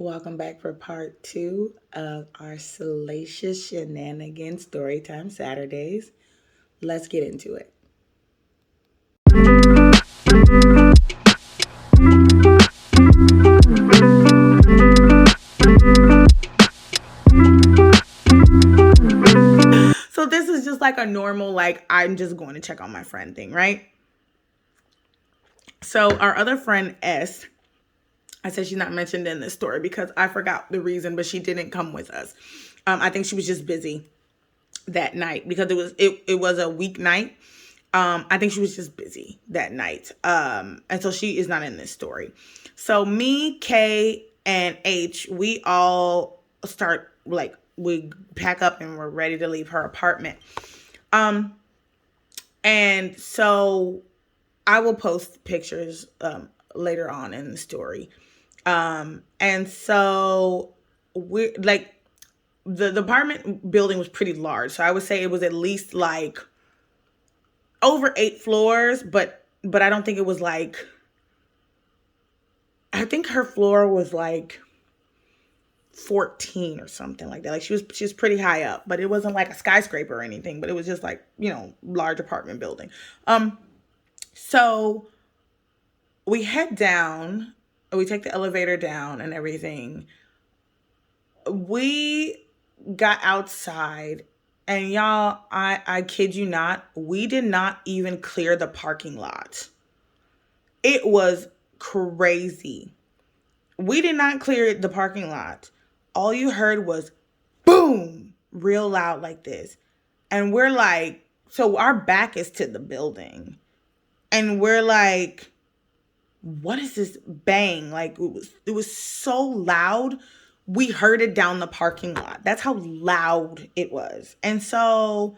Welcome back for part 2 of our Salacious Shenanigans Storytime Saturdays. Let's get into it. So this is just like a normal, I'm just going to check on my friend thing, right? So our other friend, S, I said she's not mentioned in this story because I forgot the reason, but she didn't come with us. I think she was just busy that night because it was a weeknight. I think she was just busy that night. And so she is not in this story. So me, K, and H, we all start, we pack up and we're ready to leave her apartment. And so I will post pictures later on in the story. And so we're like, the apartment building was pretty large. So I would say it was at least like over 8 floors, but I don't think it was like, I think her floor was like 14 or something like that. Like she was pretty high up, but it wasn't like a skyscraper or anything, but it was just like, large apartment building. So we head down, we take the elevator down and everything. We got outside and y'all, I kid you not, we did not even clear the parking lot. It was crazy. We did not clear the parking lot. All you heard was boom, real loud like this. And we're like, so our back is to the building. And we're like, what is this bang? Like it was so loud. We heard it down the parking lot. That's how loud it was. And so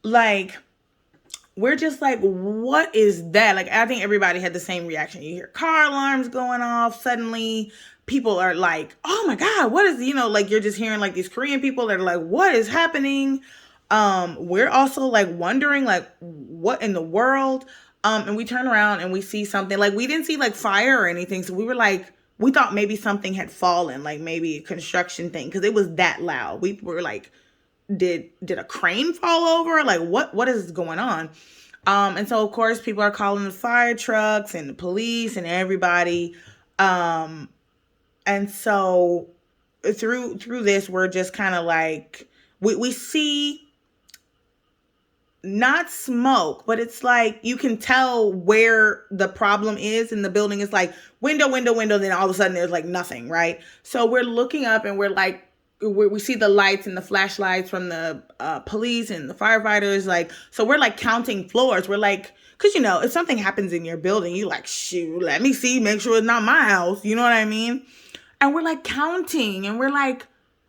we're just like, what is that? Like, I think everybody had the same reaction. You hear car alarms going off. Suddenly people are like, oh my God, what is, you're just hearing like these Korean people that are like, what is happening? We're also like wondering like, what in the world? And we turn around and we see something. Like, we didn't see like fire or anything. So we were like, we thought maybe something had fallen, like maybe a construction thing, because it was that loud. We were like, did a crane fall over? Like, what is going on? And so of course people are calling the fire trucks and the police and everybody. And so through this, we're just kind of like, we see not smoke, but it's like you can tell where the problem is in the building. It's like window, then all of a sudden there's like nothing, right? So we're looking up and we're like, we see the lights and the flashlights from the police and the firefighters. Like, so we're like counting floors. We're like, because if something happens in your building, you like, shoot, let me see, make sure it's not my house. You know what I mean? And we're like counting and we're like,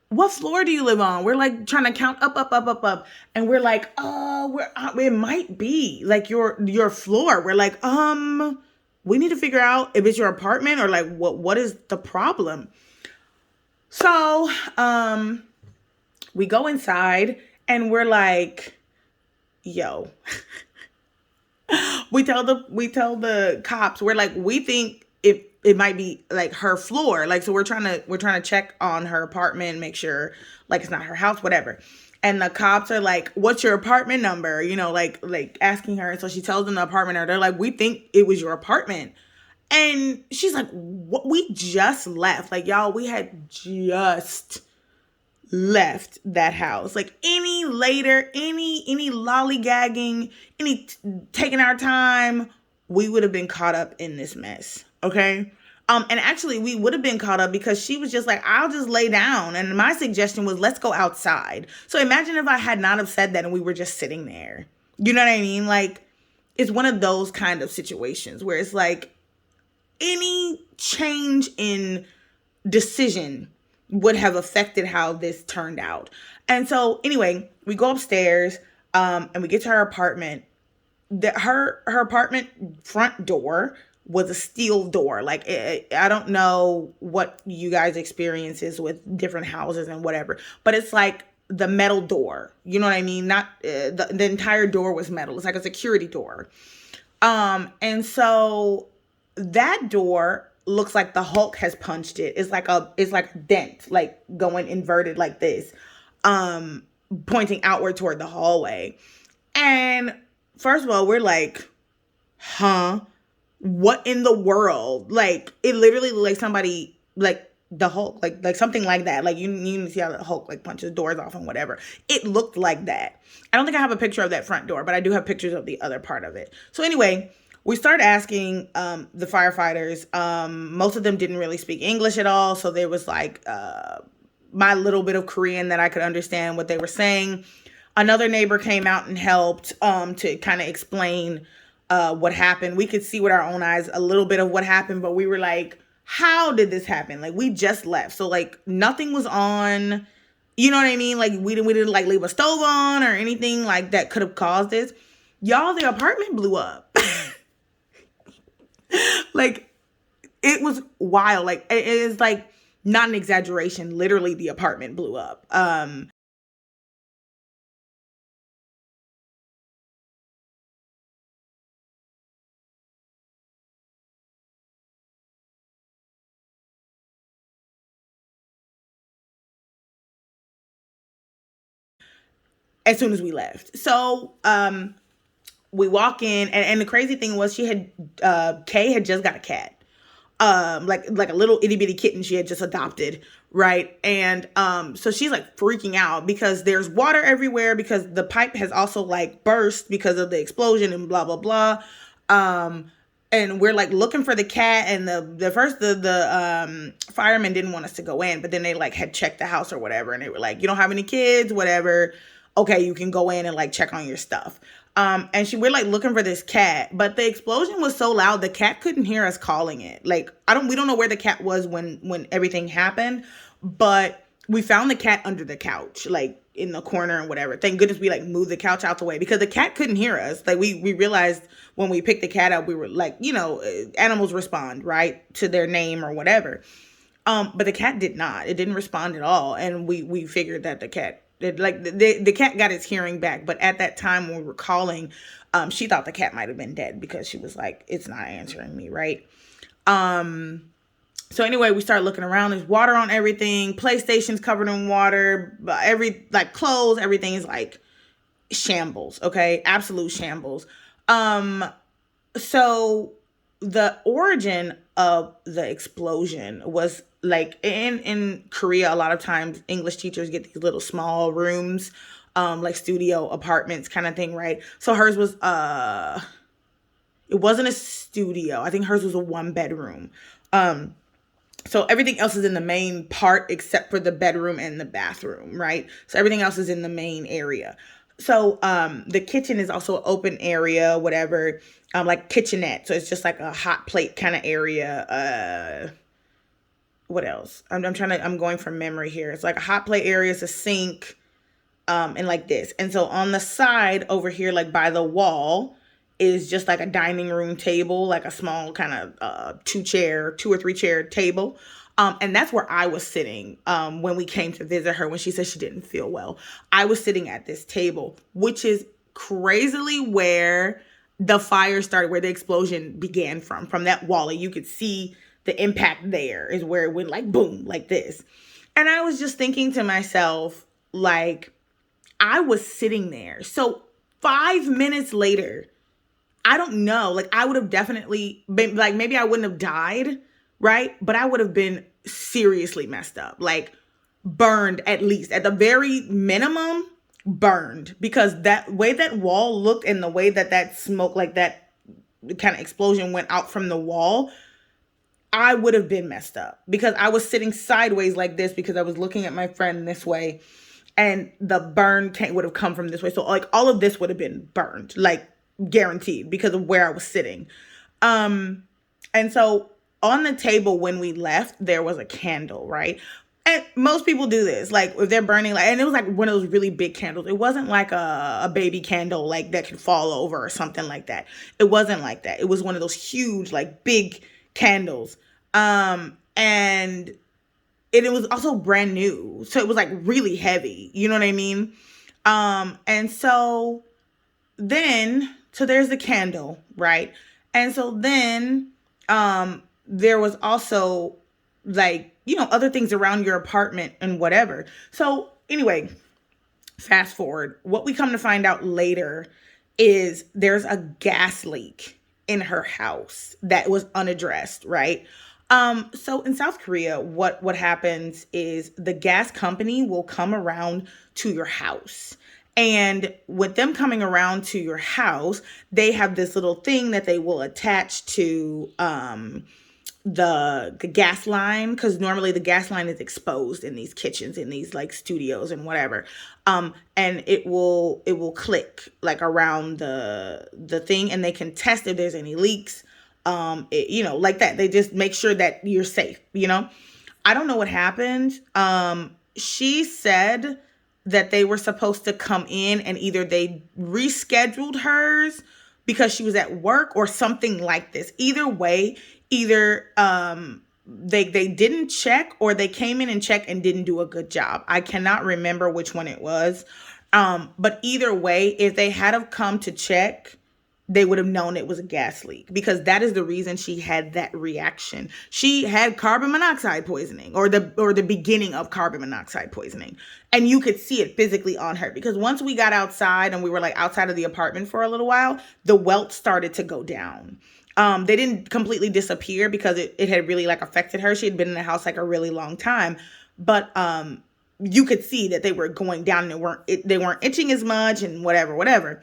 what floor do you live on? We're like trying to count up. And we're like, it might be like your floor. We're like, we need to figure out if it's your apartment or like what is the problem. So, we go inside and we're like, yo, we tell the cops, we're like, we think it might be like her floor. Like, so we're trying to check on her apartment, make sure like it's not her house, whatever. And the cops are like, what's your apartment number? Like asking her. And so she tells them the apartment number. They're like, we think it was your apartment. And she's like, what? We just left. Like, y'all, we had just left that house. Like, any later, any lollygagging, taking our time, we would have been caught up in this mess. Okay. And actually we would have been caught up because she was just like, I'll just lay down. And my suggestion was, let's go outside. So imagine if I had not have said that and we were just sitting there. You know what I mean? Like, it's one of those kind of situations where it's like any change in decision would have affected how this turned out. And so anyway, we go upstairs, and we get to her apartment. Her apartment front door was a steel door. Like, I don't know what you guys experiences with different houses and whatever, but it's like the metal door. You know what I mean? Not the entire door was metal. It's like a security door. And so that door, looks like the Hulk has punched it. It's like a dent, like going inverted like this, um, pointing outward toward the hallway. And first of all, we're like, huh? What in the world? Like, it literally looked like somebody, like the Hulk, like something like that. Like, you need to see how the Hulk like punches doors off and whatever. It looked like that. I don't think I have a picture of that front door, but I do have pictures of the other part of it. So anyway, we started asking the firefighters. Most of them didn't really speak English at all, so there was like my little bit of Korean that I could understand what they were saying. Another neighbor came out and helped to kind of explain what happened. We could see with our own eyes a little bit of what happened, but we were like, how did this happen? Like, we just left. So like nothing was on, you know what I mean? Like we didn't like leave a stove on or anything like that could have caused this. Y'all, the apartment blew up. Like, it was wild. Like, it is like not an exaggeration. Literally the apartment blew up. As soon as we left. So, we walk in, and the crazy thing was Kay had just got a cat. Like a little itty bitty kitten she had just adopted, right? And so she's like freaking out because there's water everywhere because the pipe has also like burst because of the explosion and blah blah blah. And we're like looking for the cat, and the firemen didn't want us to go in, but then they like had checked the house or whatever, and they were like, you don't have any kids, whatever. Okay, you can go in and like check on your stuff. And we're like looking for this cat, but the explosion was so loud the cat couldn't hear us calling it. Like, we don't know where the cat was when everything happened, but we found the cat under the couch, like in the corner and whatever. Thank goodness we like moved the couch out the way because the cat couldn't hear us. Like, we realized when we picked the cat up, we were like, animals respond, right, to their name or whatever. But the cat did not. It didn't respond at all, and we figured that the cat. The cat got its hearing back, but at that time when we were calling, she thought the cat might have been dead because she was like, it's not answering me, right? So anyway, we started looking around. There's water on everything. PlayStation's covered in water. Clothes, everything is like shambles, okay? Absolute shambles. So the origin of the explosion was like in Korea, a lot of times English teachers get these little small rooms, like studio apartments kind of thing, right? So hers was it wasn't a studio. I think hers was a 1-bedroom. So everything else is in the main part except for the bedroom and the bathroom, right? So everything else is in the main area. So the kitchen is also an open area, whatever, like kitchenette. So it's just like a hot plate kind of area. What else? I'm going from memory here. It's like a hot plate area, it's a sink, and like this. And so on the side over here, like by the wall, is just like a dining room table, like a small kind of 2 or 3 chair table. And that's where I was sitting when we came to visit her when she said she didn't feel well. I was sitting at this table, which is crazily where the fire started, where the explosion began from that wall. And you could see the impact there is where it went like boom, like this. And I was just thinking to myself, like, I was sitting there. So 5 minutes later, I don't know, like I would have definitely been, like, maybe I wouldn't have died, right? But I would have been seriously messed up, like burned, at least at the very minimum, burned, because that way that wall looked and the way that smoke, like that kind of explosion went out from the wall, I would have been messed up because I was sitting sideways like this because I was looking at my friend this way, and the burn would have come from this way. So like all of this would have been burned, like guaranteed, because of where I was sitting. And so on the table when we left, there was a candle, right? And most people do this, like if they're burning, like, and it was like one of those really big candles. It wasn't like a baby candle, like that could fall over or something like that. It wasn't like that. It was one of those huge, like big candles. And it was also brand new. So it was like really heavy. You know what I mean? And so there's the candle, right? And so then, there was also like, other things around your apartment and whatever. So anyway, fast forward, what we come to find out later is there's a gas leak in her house that was unaddressed, right? So in South Korea, what happens is the gas company will come around to your house. And with them coming around to your house, they have this little thing that they will attach to the gas line, because normally the gas line is exposed in these kitchens, in these like studios and whatever. And it will click like around the thing, and they can test if there's any leaks. Like that. They just make sure that you're safe. I don't know what happened. She said that they were supposed to come in, and either they rescheduled hers because she was at work or something like this. Either way, either they didn't check, or they came in and checked and didn't do a good job. I cannot remember which one it was. But either way, if they had have come to check, they would have known it was a gas leak, because that is the reason she had that reaction. She had carbon monoxide poisoning, or the beginning of carbon monoxide poisoning. And you could see it physically on her, because once we got outside and we were like outside of the apartment for a little while, the welts started to go down. They didn't completely disappear because it had really like affected her. She had been in the house like a really long time, but you could see that they were going down, and they weren't itching as much and whatever.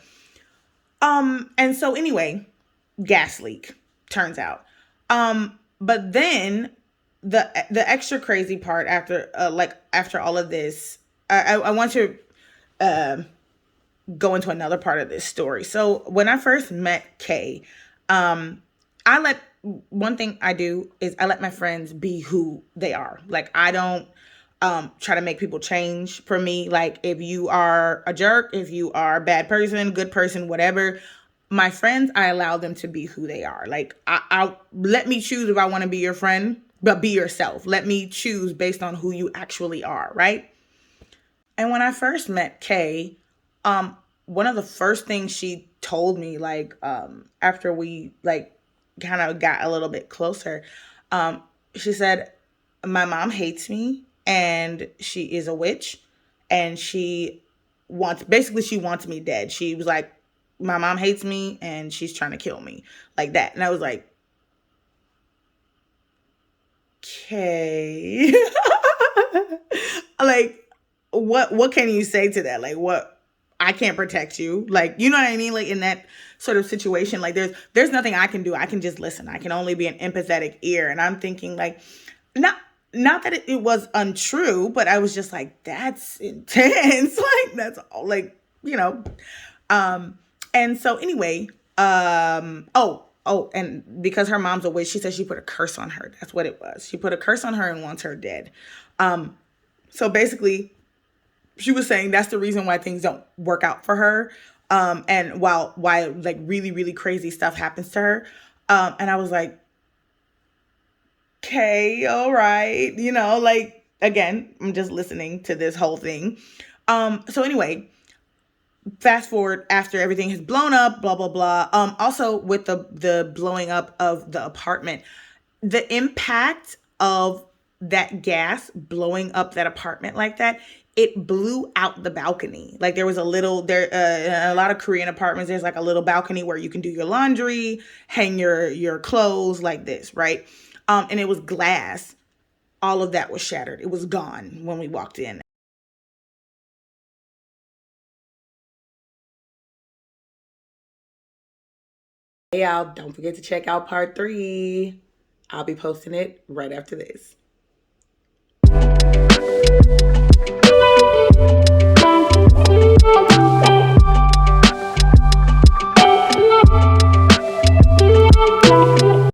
And so anyway, gas leak, turns out. But then the extra crazy part after all of this, I want to go into another part of this story. So when I first met Kay, one thing I do is I let my friends be who they are. Like, I don't try to make people change for me. Like, if you are a jerk, if you are a bad person, good person, whatever, my friends, I allow them to be who they are. Like, I let me choose if I want to be your friend, but be yourself. Let me choose based on who you actually are, right? And when I first met Kay, one of the first things she told me, like, after we like kind of got a little bit closer, she said, my mom hates me, and she is a witch, and she wants me dead. She was like, my mom hates me and she's trying to kill me, like that. And I was like, okay. Like, what can you say to that? Like, what? I can't protect you. Like, you know what I mean? Like, in that sort of situation, like, there's nothing I can do. I can just listen. I can only be an empathetic ear. And I'm thinking, like, not that it was untrue, but I was just like, that's intense. Like, that's all, like, and so anyway, and because her mom's a witch, she said she put a curse on her. That's what it was. She put a curse on her and wants her dead. So basically, she was saying that's the reason why things don't work out for her. And why like really, really crazy stuff happens to her. And I was like, okay, all right. Like, again, I'm just listening to this whole thing. So anyway, fast forward after everything has blown up, blah, blah, blah. Also with the blowing up of the apartment, the impact of that gas blowing up that apartment like that, it blew out the balcony. Like, there was a lot of Korean apartments, there's like a little balcony where you can do your laundry, hang your clothes like this, right? And it was glass. All of that was shattered. It was gone when we walked in. Hey, y'all, don't forget to check out part 3. I'll be posting it right after this.